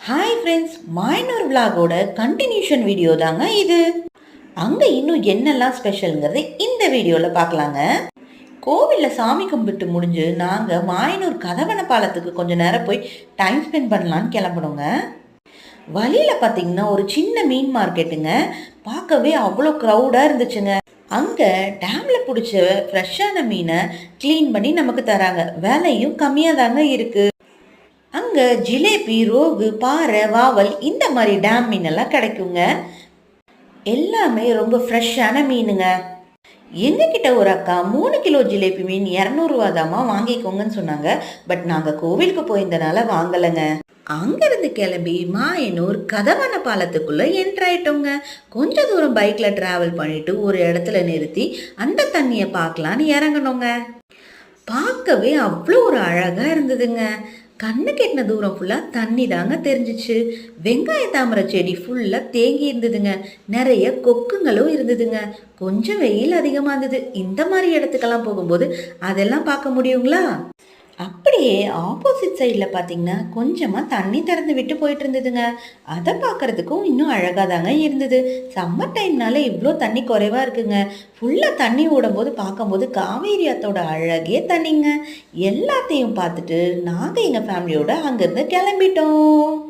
Hi friends, Mayanur விலாகோட continuation video தாங்க இது. அங்கே இன்னும் என்னெல்லாம் ஸ்பெஷலுங்கிறது இந்த வீடியோவில் பார்க்கலாங்க. கோவிலில் சாமி கும்பிட்டு முடிஞ்சு நாங்கள் மாயனூர் கதவண பாலத்துக்கு கொஞ்சம் நேரம் போய் டைம் ஸ்பெண்ட் பண்ணலான்னு கிளம்பணுங்க. வழியில் பார்த்தீங்கன்னா ஒரு சின்ன மீன் மார்க்கெட்டுங்க. பார்க்கவே அவ்வளோ க்ரௌடாக இருந்துச்சுங்க. அங்கே டேமில் பிடிச்ச ஃப்ரெஷ்ஷான மீனை க்ளீன் பண்ணி நமக்கு தராங்க. விலையும் கம்மியாக தாங்க இருக்குது. அங்கே ஜிலேபி, ரோகு, பாறை, வாவல் இந்த மாதிரி டேம் மீனெல்லாம் கிடைக்குங்க. எல்லாமே ரொம்ப ஃப்ரெஷ்ஷான மீனுங்க. எங்ககிட்ட ஒரு அக்கா 3 கிலோ ஜிலேபி மீன் 200 தாமா வாங்கிக்கோங்கன்னு சொன்னாங்க. பட் நாங்கள் கோவிலுக்கு போயிருந்தனால வாங்கலைங்க. அங்கேருந்து கிளம்பி மாயனூர் கதவண பாலத்துக்குள்ளே என்ட்ராயிட்டோங்க. கொஞ்சம் தூரம் பைக்கில் ட்ராவல் பண்ணிவிட்டு ஒரு இடத்துல நிறுத்தி அந்த தண்ணியை பார்க்கலான்னு இறங்கணுங்க. பார்க்கவே அவ்வளோ ஒரு அழகாக இருந்ததுங்க. கண்ணு கெட்டின தூரம் ஃபுல்லாக தண்ணி தாங்க தெரிஞ்சிச்சு. வெங்காய தாமரை செடி ஃபுல்லாக தேங்கி இருந்ததுங்க. நிறைய கொக்குங்களும் இருந்ததுங்க. கொஞ்சம் வெயில் அதிகமாக இருந்தது. இந்த மாதிரி இடத்துக்கெல்லாம் போகும்போது அதெல்லாம் பார்க்க முடியுங்களா? அப்படியே ஆப்போசிட் சைடில் பார்த்தீங்கன்னா கொஞ்சமாக தண்ணி திறந்து விட்டு போயிட்டு இருந்ததுங்க. அதை பார்க்குறதுக்கும் இன்னும் அழகாக தாங்க இருந்தது. சம்மர் டைம்னால இவ்வளோ தண்ணி குறைவாக இருக்குங்க. ஃபுல்லாக தண்ணி ஓடும்போது பார்க்கும்போது காவேரி ஆத்தோட அழகே தண்ணிங்க. எல்லாத்தையும் பார்த்துட்டு நாங்கள் எங்கள் ஃபேமிலியோட அங்கேருந்து கிளம்பிட்டோம்.